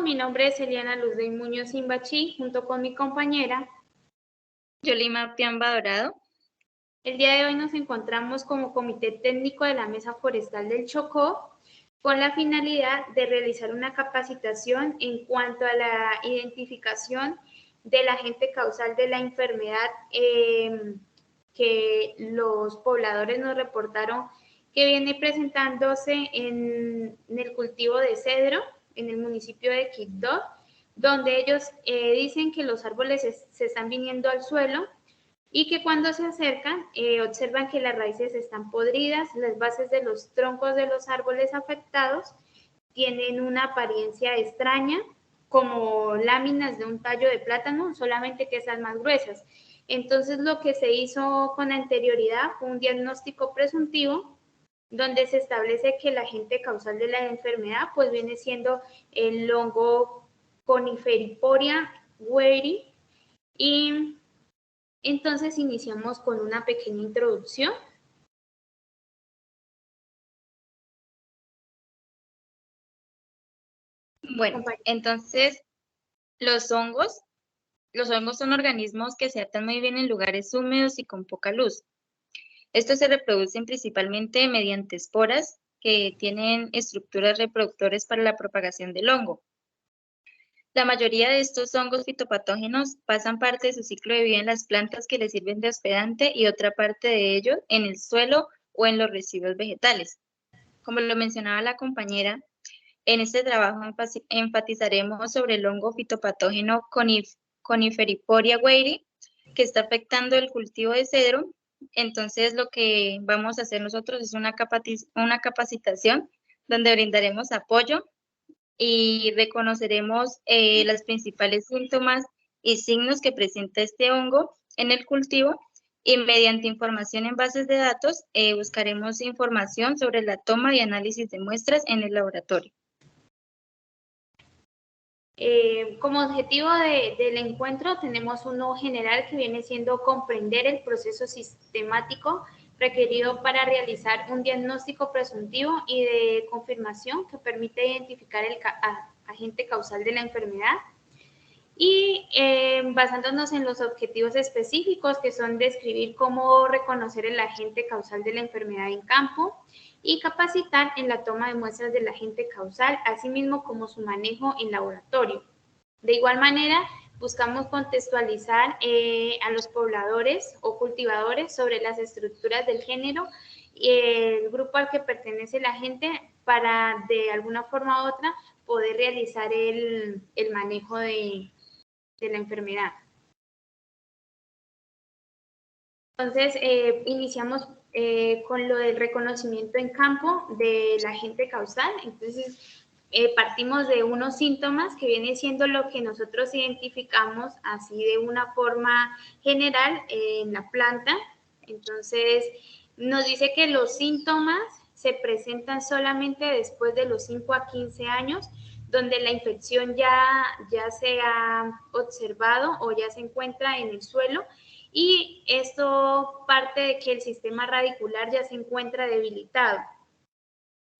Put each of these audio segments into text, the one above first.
mi nombre es Eliana Luz de Muñoz Imbachi, junto con mi compañera Yolima Piamba Dorado. El día de hoy nos encontramos como Comité Técnico de la Mesa Forestal del Chocó con la finalidad de realizar una capacitación en cuanto a la identificación del agente causal de la enfermedad que los pobladores nos reportaron que viene presentándose en el cultivo de cedro en el municipio de Quibdó, donde ellos dicen que los árboles se están viniendo al suelo y que cuando se acercan observan que las raíces están podridas, las bases de los troncos de los árboles afectados tienen una apariencia extraña, como láminas de un tallo de plátano, solamente que esas más gruesas. Entonces, lo que se hizo con anterioridad fue un diagnóstico presuntivo donde se establece que el agente causal de la enfermedad pues viene siendo el hongo Coniferiporia weyeri. Y entonces iniciamos con una pequeña introducción. Bueno, entonces los hongos son organismos que se adaptan muy bien en lugares húmedos y con poca luz. Estos se reproducen principalmente mediante esporas que tienen estructuras reproductoras para la propagación del hongo. La mayoría de estos hongos fitopatógenos pasan parte de su ciclo de vida en las plantas que les sirven de hospedante y otra parte de ellos en el suelo o en los residuos vegetales. Como lo mencionaba la compañera, en este trabajo enfatizaremos sobre el hongo fitopatógeno Coniferiporia weyeri, que está afectando el cultivo de cedro. Entonces, lo que vamos a hacer nosotros es una capacitación donde brindaremos apoyo y reconoceremos los principales síntomas y signos que presenta este hongo en el cultivo, y mediante información en bases de datos buscaremos información sobre la toma y análisis de muestras en el laboratorio. Como objetivo del encuentro tenemos uno general que viene siendo comprender el proceso sistemático requerido para realizar un diagnóstico presuntivo y de confirmación que permite identificar el agente causal de la enfermedad. Y basándonos en los objetivos específicos que son describir cómo reconocer el agente causal de la enfermedad en campo y capacitar en la toma de muestras del agente causal, así mismo como su manejo en laboratorio. De igual manera, buscamos contextualizar a los pobladores o cultivadores sobre las estructuras del género y el grupo al que pertenece el agente para de alguna forma u otra poder realizar el manejo de la enfermedad. Entonces, iniciamos con lo del reconocimiento en campo del agente causal. Entonces, partimos de unos síntomas que viene siendo lo que nosotros identificamos así de una forma general en la planta. Entonces, nos dice que los síntomas se presentan solamente después de los 5 a 15 años, donde la infección ya se ha observado o ya se encuentra en el suelo, y esto parte de que el sistema radicular ya se encuentra debilitado.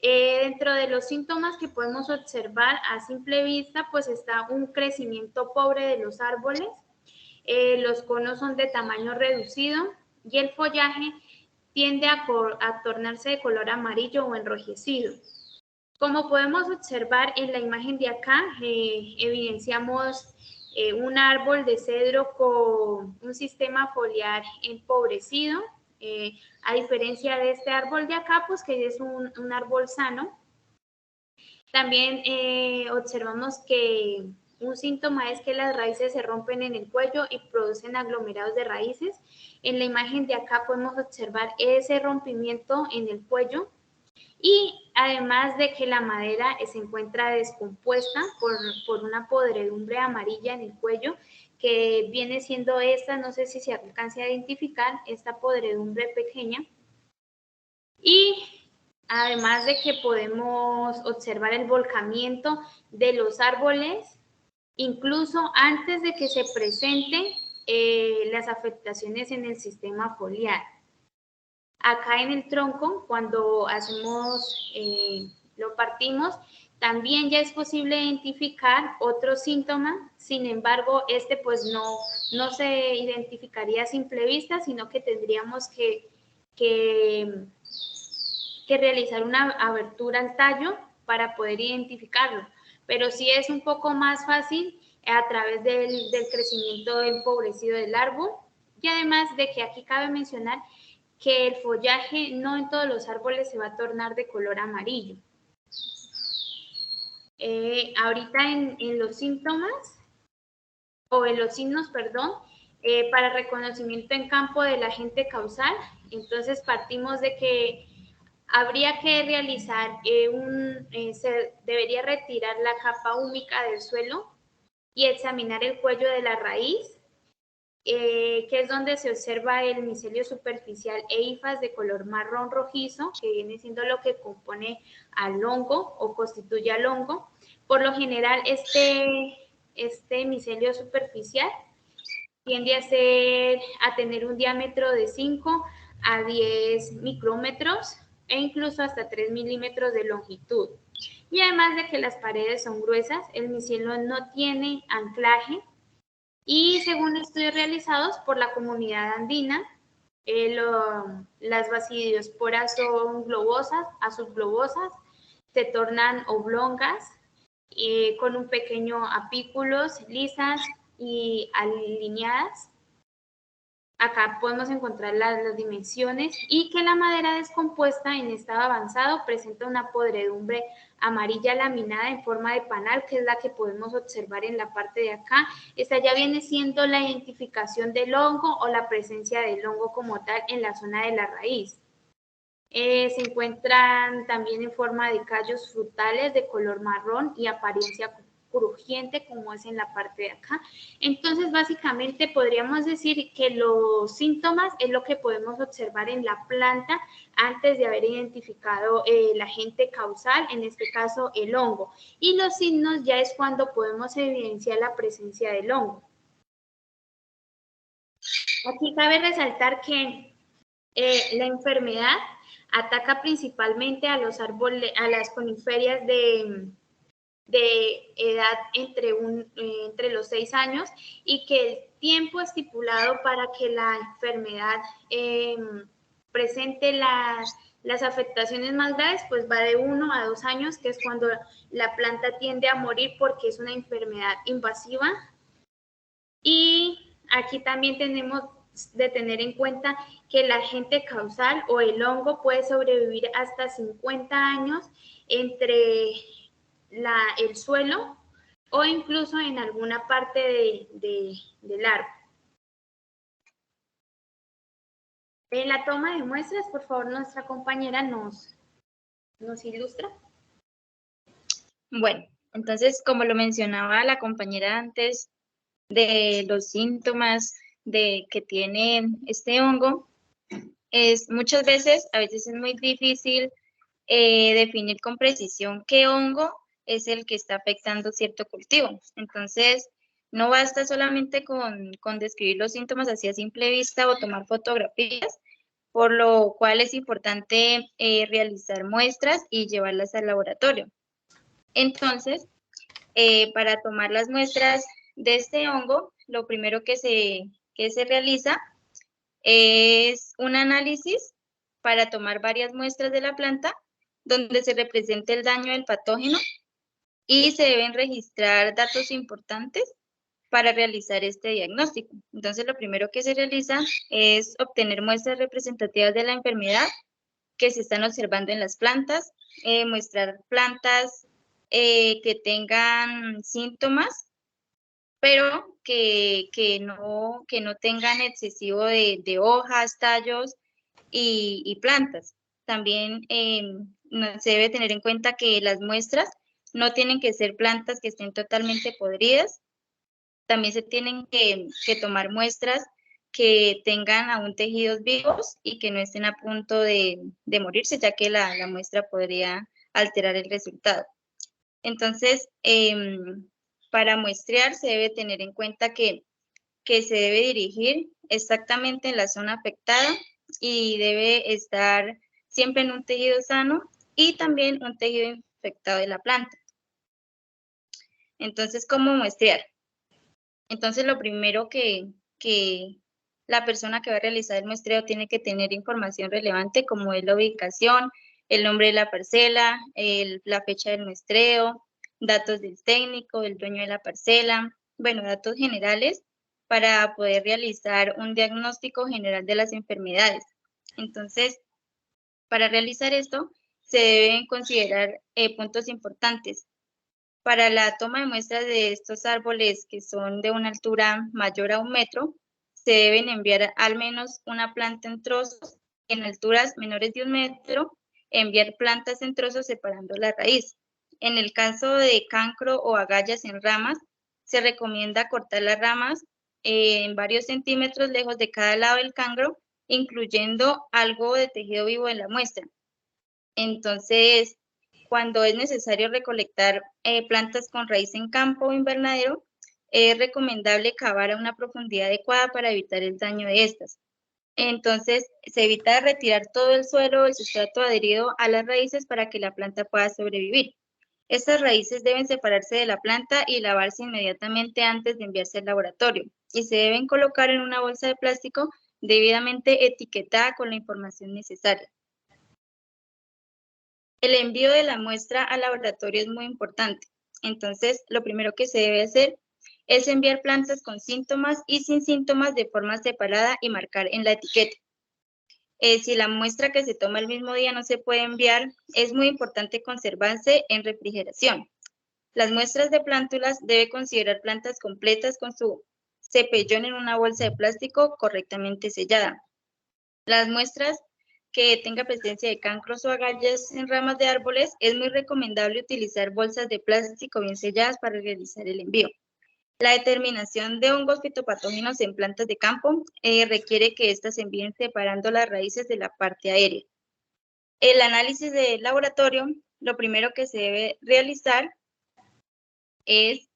Dentro de los síntomas que podemos observar a simple vista, pues está un crecimiento pobre de los árboles, los conos son de tamaño reducido y el follaje tiende a tornarse de color amarillo o enrojecido. Como podemos observar en la imagen de acá, evidenciamos un árbol de cedro con un sistema foliar empobrecido, a diferencia de este árbol de acá, pues que es un árbol sano. También observamos que un síntoma es que las raíces se rompen en el cuello y producen aglomerados de raíces. En la imagen de acá podemos observar ese rompimiento en el cuello, y además de que la madera se encuentra descompuesta por una podredumbre amarilla en el cuello, que viene siendo esta, no sé si se alcanza a identificar, esta podredumbre pequeña. Y además de que podemos observar el volcamiento de los árboles, incluso antes de que se presenten las afectaciones en el sistema foliar. Acá en el tronco, cuando hacemos, lo partimos, También ya es posible identificar otro síntoma, sin embargo, este pues no se identificaría a simple vista, sino que tendríamos que realizar una abertura al tallo para poder identificarlo. Pero sí es un poco más fácil a través del crecimiento empobrecido del árbol, y además de que aquí cabe mencionar que el follaje no en todos los árboles se va a tornar de color amarillo. Ahorita en los síntomas, o en los signos, perdón, para reconocimiento en campo del agente causal, entonces partimos de que habría que realizar se debería retirar la capa húmica del suelo y examinar el cuello de la raíz, que es donde se observa el micelio superficial e hifas de color marrón rojizo, que viene siendo lo que compone al hongo o constituye al hongo. Por lo general, este micelio superficial tiende a tener un diámetro de 5 a 10 micrómetros e incluso hasta 3 milímetros de longitud. Y además de que las paredes son gruesas, el micelio no tiene anclaje, y según estudios realizados por la comunidad andina, las basidiosporas son globosas a subglobosas, se tornan oblongas, con un pequeño apículos, lisas y alineadas. Acá podemos encontrar las dimensiones, y que la madera descompuesta en estado avanzado presenta una podredumbre amarilla laminada en forma de panal, que es la que podemos observar en la parte de acá. Esta ya viene siendo la identificación del hongo o la presencia del hongo como tal en la zona de la raíz. Se encuentran también en forma de callos frutales de color marrón y apariencia crujiente, como es en la parte de acá. Entonces, básicamente podríamos decir que los síntomas es lo que podemos observar en la planta antes de haber identificado el agente causal, en este caso el hongo. Y los signos ya es cuando podemos evidenciar la presencia del hongo. Aquí cabe resaltar que la enfermedad ataca principalmente a los árboles, a las coniferias de edad entre los 6 años, y que el tiempo estipulado para que la enfermedad presente las afectaciones más graves, pues va de 1 a 2 años, que es cuando la planta tiende a morir porque es una enfermedad invasiva. Y aquí también tenemos de tener en cuenta que el agente causal o el hongo puede sobrevivir hasta 50 años entre el suelo o incluso en alguna parte del árbol. En la toma de muestras, por favor, nuestra compañera nos ilustra. Bueno, entonces, como lo mencionaba la compañera antes, de los síntomas que tiene este hongo, muchas veces, a veces es muy difícil definir con precisión qué hongo es el que está afectando cierto cultivo. Entonces, no basta solamente con describir los síntomas así a simple vista o tomar fotografías, por lo cual es importante realizar muestras y llevarlas al laboratorio. Entonces, para tomar las muestras de este hongo, lo primero que se realiza es un análisis para tomar varias muestras de la planta donde se represente el daño del patógeno, y se deben registrar datos importantes para realizar este diagnóstico. Entonces, lo primero que se realiza es obtener muestras representativas de la enfermedad que se están observando en las plantas, mostrar plantas que tengan síntomas, pero que no tengan excesivo de hojas, tallos y plantas. También se debe tener en cuenta que las muestras no tienen que ser plantas que estén totalmente podridas. También se tienen que tomar muestras que tengan aún tejidos vivos y que no estén a punto de morirse, ya que la muestra podría alterar el resultado. Entonces, para muestrear se debe tener en cuenta que se debe dirigir exactamente en la zona afectada y debe estar siempre en un tejido sano y también un tejido infectado de la planta. Entonces, ¿cómo muestrear? Entonces, lo primero que la persona que va a realizar el muestreo tiene que tener información relevante, como es la ubicación, el nombre de la parcela, la fecha del muestreo, datos del técnico, del dueño de la parcela, bueno, datos generales para poder realizar un diagnóstico general de las enfermedades. Entonces, para realizar esto, se deben considerar puntos importantes. Para la toma de muestras de estos árboles que son de una altura mayor a 1 metro, se deben enviar al menos una planta en trozos. En alturas menores de 1 metro, enviar plantas en trozos separando la raíz. En el caso de cancro o agallas en ramas, se recomienda cortar las ramas en varios centímetros lejos de cada lado del cancro, incluyendo algo de tejido vivo en la muestra. Entonces, cuando es necesario recolectar plantas con raíz en campo o invernadero, es recomendable cavar a una profundidad adecuada para evitar el daño de estas. Entonces, se evita retirar todo el suelo o el sustrato adherido a las raíces para que la planta pueda sobrevivir. Estas raíces deben separarse de la planta y lavarse inmediatamente antes de enviarse al laboratorio y se deben colocar en una bolsa de plástico debidamente etiquetada con la información necesaria. El envío de la muestra al laboratorio es muy importante. Entonces, lo primero que se debe hacer es enviar plantas con síntomas y sin síntomas de forma separada y marcar en la etiqueta. Si la muestra que se toma el mismo día no se puede enviar, es muy importante conservarse en refrigeración. Las muestras de plántulas debe considerar plantas completas con su cepellón en una bolsa de plástico correctamente sellada. Las muestras que tenga presencia de cancros o agallas en ramas de árboles, es muy recomendable utilizar bolsas de plástico bien selladas para realizar el envío. La determinación de hongos fitopatógenos en plantas de campo requiere que éstas se envíen separando las raíces de la parte aérea. El análisis de laboratorio, lo primero que se debe realizar es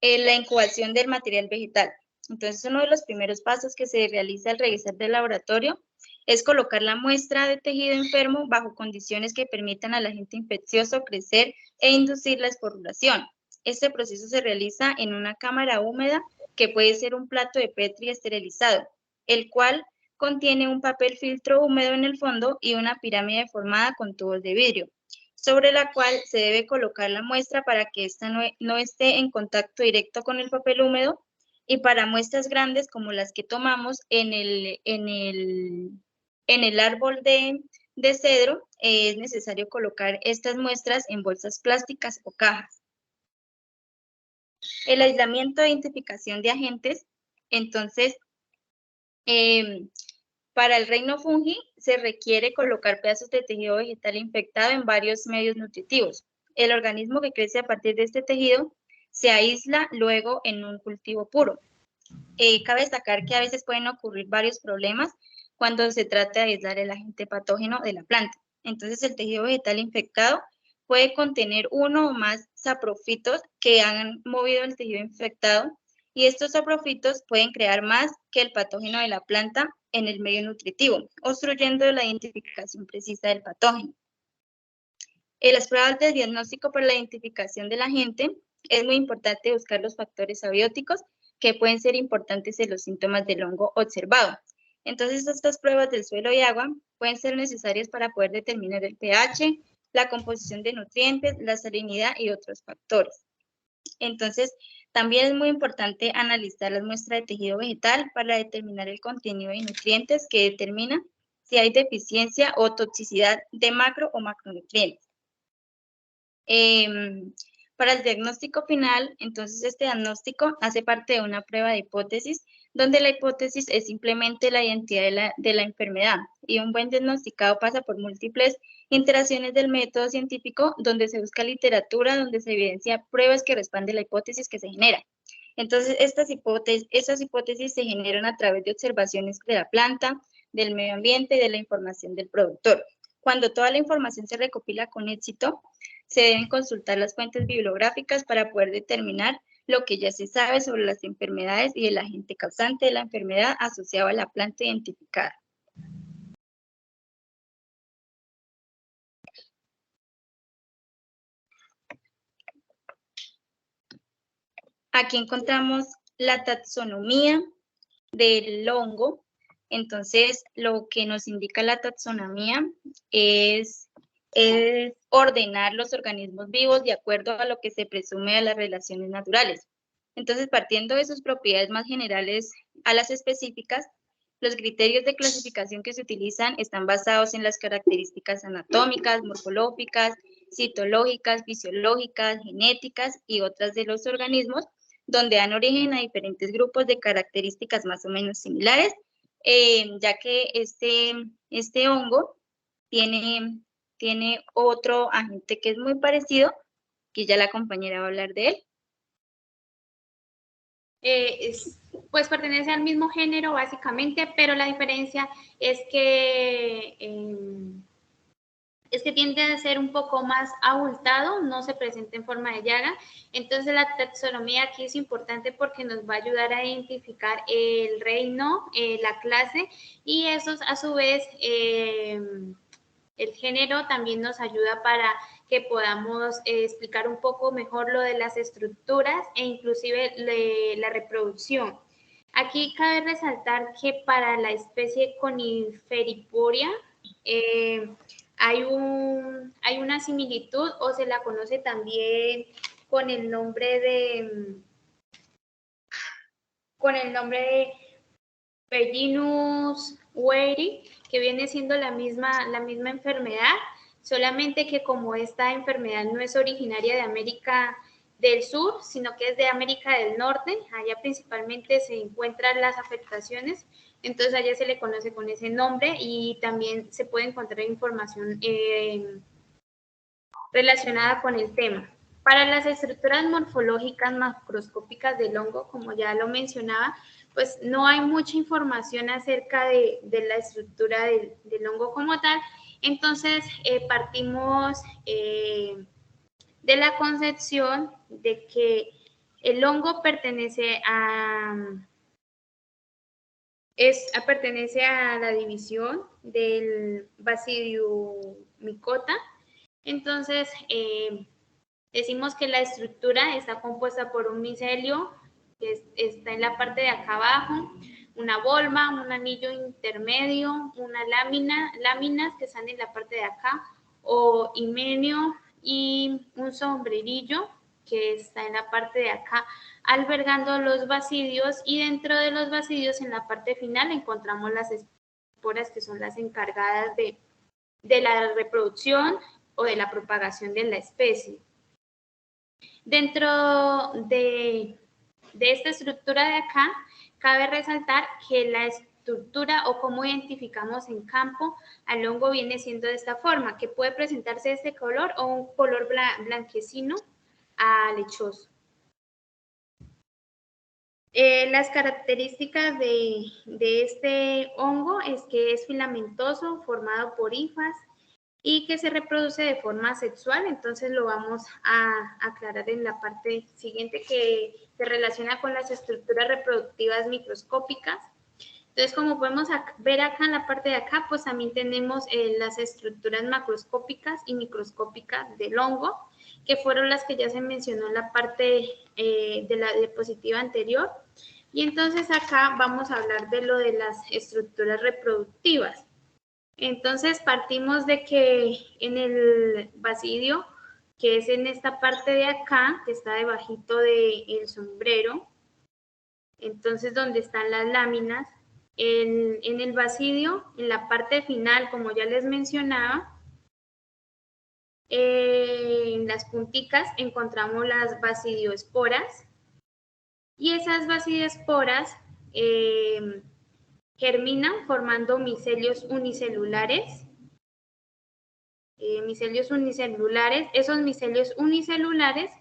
la incubación del material vegetal. Entonces, uno de los primeros pasos que se realiza al regresar del laboratorio es colocar la muestra de tejido enfermo bajo condiciones que permitan al agente infeccioso crecer e inducir la esporulación. Este proceso se realiza en una cámara húmeda que puede ser un plato de Petri esterilizado, el cual contiene un papel filtro húmedo en el fondo y una pirámide formada con tubos de vidrio, sobre la cual se debe colocar la muestra para que ésta no esté en contacto directo con el papel húmedo, y para muestras grandes como las que tomamos en el árbol de cedro, es necesario colocar estas muestras en bolsas plásticas o cajas. El aislamiento e identificación de agentes, entonces, para el reino fungi se requiere colocar pedazos de tejido vegetal infectado en varios medios nutritivos. El organismo que crece a partir de este tejido se aísla luego en un cultivo puro. Cabe destacar que a veces pueden ocurrir varios problemas cuando se trata de aislar el agente patógeno de la planta. Entonces, el tejido vegetal infectado puede contener uno o más saprofitos que han movido el tejido infectado, y estos saprofitos pueden crear más que el patógeno de la planta en el medio nutritivo, obstruyendo la identificación precisa del patógeno. En las pruebas de diagnóstico para la identificación del agente, es muy importante buscar los factores abióticos que pueden ser importantes en los síntomas del hongo observado. Entonces, estas pruebas del suelo y agua pueden ser necesarias para poder determinar el pH, la composición de nutrientes, la salinidad y otros factores. Entonces, también es muy importante analizar las muestras de tejido vegetal para determinar el contenido de nutrientes que determina si hay deficiencia o toxicidad de macro o macronutrientes. Para el diagnóstico final, entonces este diagnóstico hace parte de una prueba de hipótesis, donde la hipótesis es simplemente la identidad de la enfermedad, y un buen diagnosticado pasa por múltiples interacciones del método científico, donde se busca literatura, donde se evidencia pruebas que respalden la hipótesis que se genera. Entonces, estas hipótesis se generan a través de observaciones de la planta, del medio ambiente y de la información del productor. Cuando toda la información se recopila con éxito, se deben consultar las fuentes bibliográficas para poder determinar lo que ya se sabe sobre las enfermedades y el agente causante de la enfermedad asociado a la planta identificada. Aquí encontramos la taxonomía del hongo. Entonces, lo que nos indica la taxonomía es ordenar los organismos vivos de acuerdo a lo que se presume de las relaciones naturales. Entonces, partiendo de sus propiedades más generales a las específicas, los criterios de clasificación que se utilizan están basados en las características anatómicas, morfológicas, citológicas, fisiológicas, genéticas y otras de los organismos, donde dan origen a diferentes grupos de características más o menos similares, ya que este hongo tiene otro agente que es muy parecido, que ya la compañera va a hablar de él. Pues pertenece al mismo género básicamente, pero la diferencia es que tiende a ser un poco más abultado, no se presenta en forma de llaga. Entonces la taxonomía aquí es importante porque nos va a ayudar a identificar el reino, la clase, y esos a su vez el género también nos ayuda para que podamos explicar un poco mejor lo de las estructuras e inclusive la reproducción. Aquí cabe resaltar que para la especie Coniferiporia hay una similitud, o se la conoce también con el nombre de Pellinus weyeri, que viene siendo la misma enfermedad, solamente que como esta enfermedad no es originaria de América del Sur, sino que es de América del Norte, allá principalmente se encuentran las afectaciones, entonces allá se le conoce con ese nombre y también se puede encontrar información relacionada con el tema. Para las estructuras morfológicas macroscópicas del hongo, como ya lo mencionaba, pues no hay mucha información acerca de la estructura del hongo como tal. Entonces, partimos de la concepción de que el hongo pertenece a la división del Basidiomycota. Entonces, decimos que la estructura está compuesta por un micelio que está en la parte de acá abajo, una volva, un anillo intermedio, una láminas que están en la parte de acá, o himenio, y un sombrerillo que está en la parte de acá albergando los basidios, y dentro de los basidios en la parte final encontramos las esporas, que son las encargadas de la reproducción o de la propagación de la especie. Dentro de esta estructura de acá, cabe resaltar que la estructura o cómo identificamos en campo al hongo viene siendo de esta forma, que puede presentarse de este color o un color blanquecino a lechoso. Las características de este hongo es que es filamentoso, formado por hifas, y que se reproduce de forma sexual. Entonces lo vamos a aclarar en la parte siguiente, que se relaciona con las estructuras reproductivas microscópicas. Entonces, como podemos ver acá en la parte de acá, pues también tenemos las estructuras macroscópicas y microscópicas del hongo, que fueron las que ya se mencionó en la parte de la diapositiva anterior. Y entonces acá vamos a hablar de lo de las estructuras reproductivas. Entonces partimos de que en el basidio, que es en esta parte de acá, que está debajito del sombrero, entonces donde están las láminas, en el basidio, en la parte final, como ya les mencionaba, en las punticas encontramos las basidioesporas, y esas basidioesporas germinan formando micelios unicelulares. Esos micelios unicelulares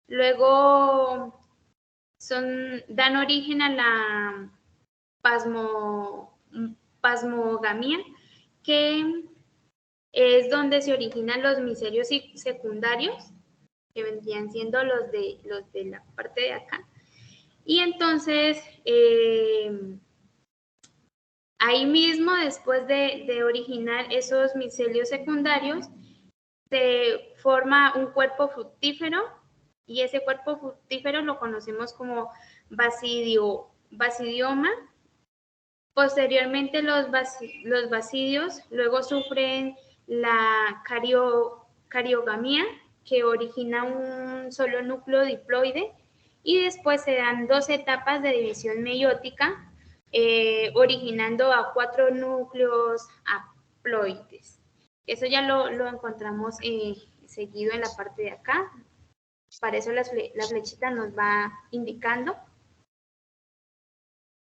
luego dan origen a la pasmogamia, que es donde se originan los micelios secundarios, que vendrían siendo los de la parte de acá. Y entonces, ahí mismo, después de originar esos micelios secundarios, se forma un cuerpo fructífero, y ese cuerpo fructífero lo conocemos como basidioma. Posteriormente los basidios luego sufren la cariogamia, que origina un solo núcleo diploide, y después se dan 2 etapas de división meiótica, originando a 4 núcleos haploides. Eso ya lo encontramos seguido en la parte de acá. Para eso la flechita nos va indicando.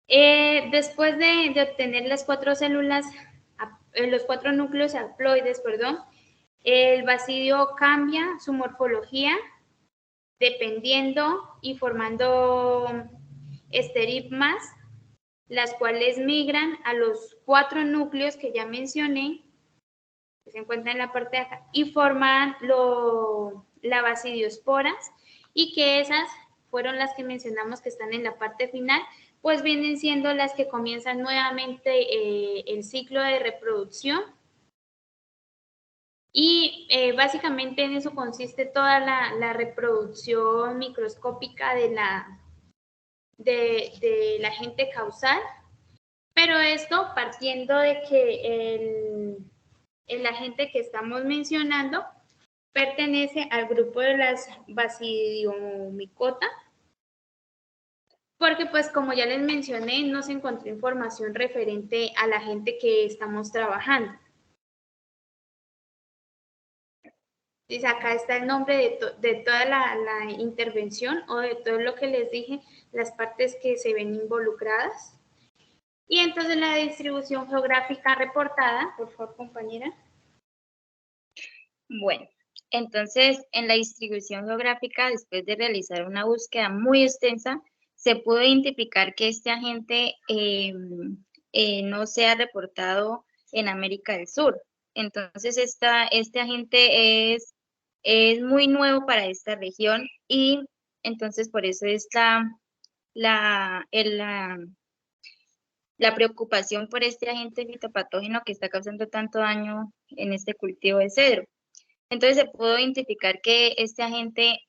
Después de obtener las 4 células, los 4 núcleos haploides, perdón, el basidio cambia su morfología dependiendo y formando esterigmas, las cuales migran a los 4 núcleos que ya mencioné, que se encuentran en la parte de acá, y forman las basidiosporas, y que esas fueron las que mencionamos que están en la parte final, pues vienen siendo las que comienzan nuevamente el ciclo de reproducción. Y básicamente en eso consiste toda la reproducción microscópica de la agente causal, pero esto partiendo de que el agente que estamos mencionando pertenece al grupo de las Basidiomycota, porque pues como ya les mencioné, no se encontró información referente al agente que estamos trabajando. Entonces acá está el nombre de toda la intervención o de todo lo que les dije, las partes que se ven involucradas. Y entonces la distribución geográfica reportada, por favor, compañera. Bueno, entonces en la distribución geográfica, después de realizar una búsqueda muy extensa, se pudo identificar que este agente no se ha reportado en América del Sur. Entonces este agente es muy nuevo para esta región y entonces por eso está la preocupación por este agente fitopatógeno que está causando tanto daño en este cultivo de cedro. Entonces se pudo identificar que este agente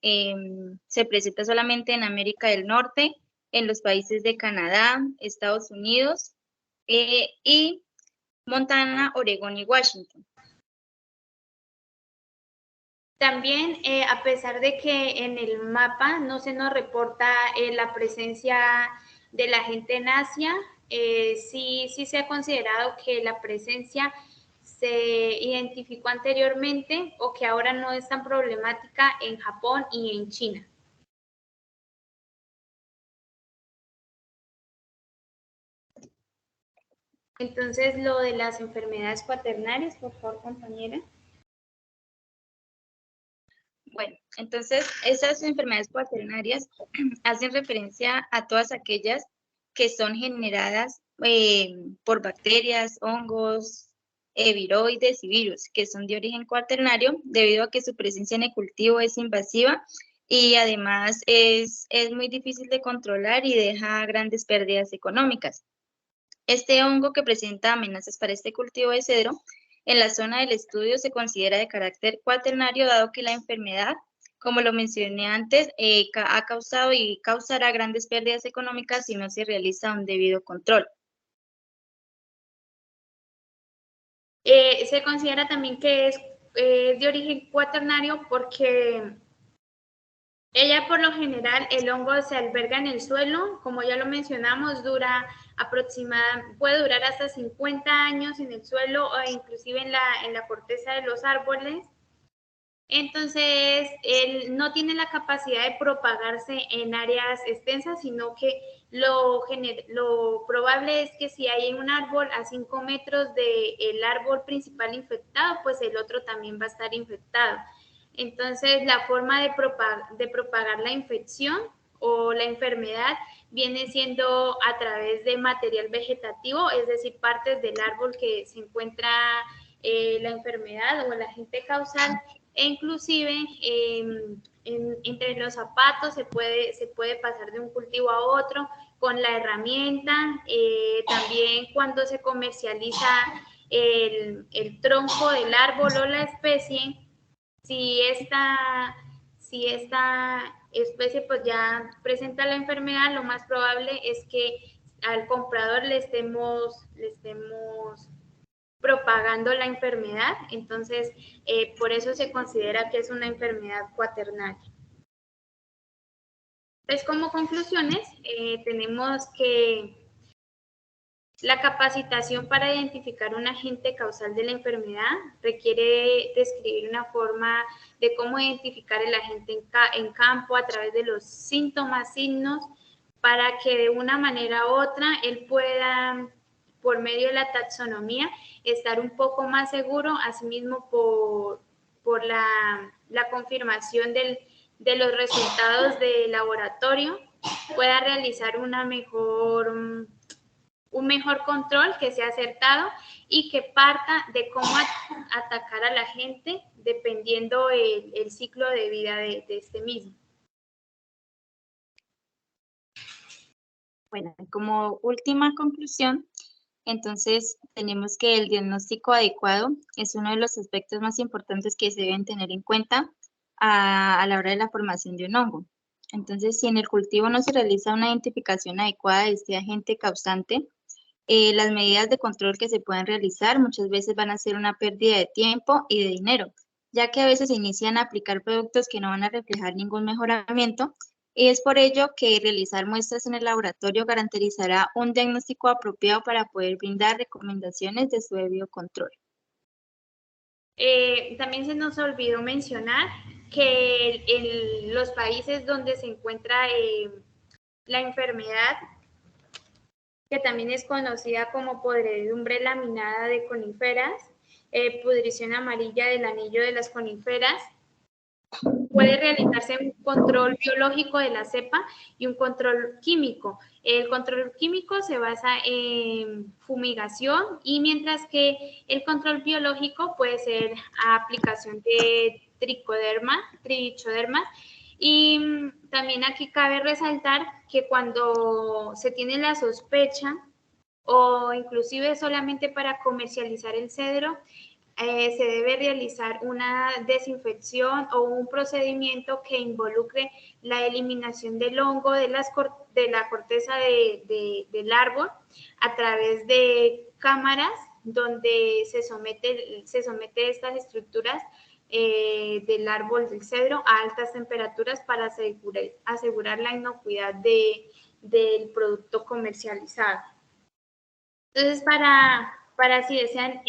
se presenta solamente en América del Norte, en los países de Canadá, Estados Unidos y Montana, Oregón y Washington. También, a pesar de que en el mapa no se nos reporta la presencia del agente en Asia, sí se ha considerado que la presencia se identificó anteriormente o que ahora no es tan problemática en Japón y en China. Entonces, lo de las enfermedades cuaternarias, por favor, compañera. Bueno, entonces esas enfermedades cuaternarias hacen referencia a todas aquellas que son generadas por bacterias, hongos, viroides y virus, que son de origen cuaternario debido a que su presencia en el cultivo es invasiva y además es muy difícil de controlar y deja grandes pérdidas económicas. Este hongo que presenta amenazas para este cultivo de cedro, en la zona del estudio se considera de carácter cuaternario, dado que la enfermedad, como lo mencioné antes, ha causado y causará grandes pérdidas económicas si no se realiza un debido control. Se considera también que es de origen cuaternario porque ella, por lo general, el hongo se alberga en el suelo, como ya lo mencionamos, puede durar hasta 50 años en el suelo o inclusive en la corteza de los árboles. Entonces, él no tiene la capacidad de propagarse en áreas extensas, sino que lo probable es que si hay un árbol a 5 metros del árbol principal infectado, pues el otro también va a estar infectado. Entonces, la forma de propagar la infección o la enfermedad viene siendo a través de material vegetativo, es decir, partes del árbol que se encuentra la enfermedad o el agente causal, e inclusive entre los zapatos se puede pasar de un cultivo a otro con la herramienta, también cuando se comercializa el tronco del árbol o la especie, si esta especie pues ya presenta la enfermedad, lo más probable es que al comprador le estemos propagando la enfermedad, entonces por eso se considera que es una enfermedad cuaternaria. Entonces, como conclusiones, tenemos que la capacitación para identificar un agente causal de la enfermedad requiere describir una forma de cómo identificar el agente en campo a través de los síntomas, signos, para que de una manera u otra él pueda, por medio de la taxonomía, estar un poco más seguro, asimismo por la confirmación de los resultados del laboratorio, pueda realizar un mejor control que sea acertado y que parta de cómo atacar a la gente dependiendo el ciclo de vida de este mismo. Bueno, como última conclusión, entonces tenemos que el diagnóstico adecuado es uno de los aspectos más importantes que se deben tener en cuenta a la hora de la formación de un hongo. Entonces, si en el cultivo no se realiza una identificación adecuada de este agente causante, las medidas de control que se pueden realizar muchas veces van a ser una pérdida de tiempo y de dinero, ya que a veces se inician a aplicar productos que no van a reflejar ningún mejoramiento, y es por ello que realizar muestras en el laboratorio garantizará un diagnóstico apropiado para poder brindar recomendaciones de su debido control. También se nos olvidó mencionar que en los países donde se encuentra la enfermedad, que también es conocida como podredumbre laminada de coníferas, pudrición amarilla del anillo de las coníferas, puede realizarse un control biológico de la cepa y un control químico. El control químico se basa en fumigación, y mientras que el control biológico puede ser aplicación de trichoderma. Y también aquí cabe resaltar que cuando se tiene la sospecha o inclusive solamente para comercializar el cedro, se debe realizar una desinfección o un procedimiento que involucre la eliminación del hongo de la corteza del árbol a través de cámaras donde se somete estas estructuras del árbol del cedro a altas temperaturas para asegurar la inocuidad del producto comercializado. Entonces, para si desean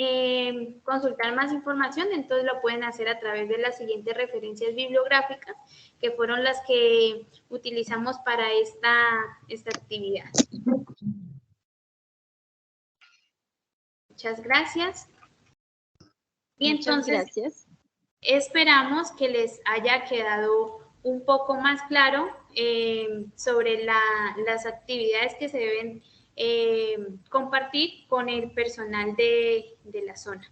consultar más información, entonces lo pueden hacer a través de las siguientes referencias bibliográficas, que fueron las que utilizamos para esta actividad. Muchas gracias. Y entonces, gracias. Esperamos que les haya quedado un poco más claro sobre las actividades que se deben compartir con el personal de la zona.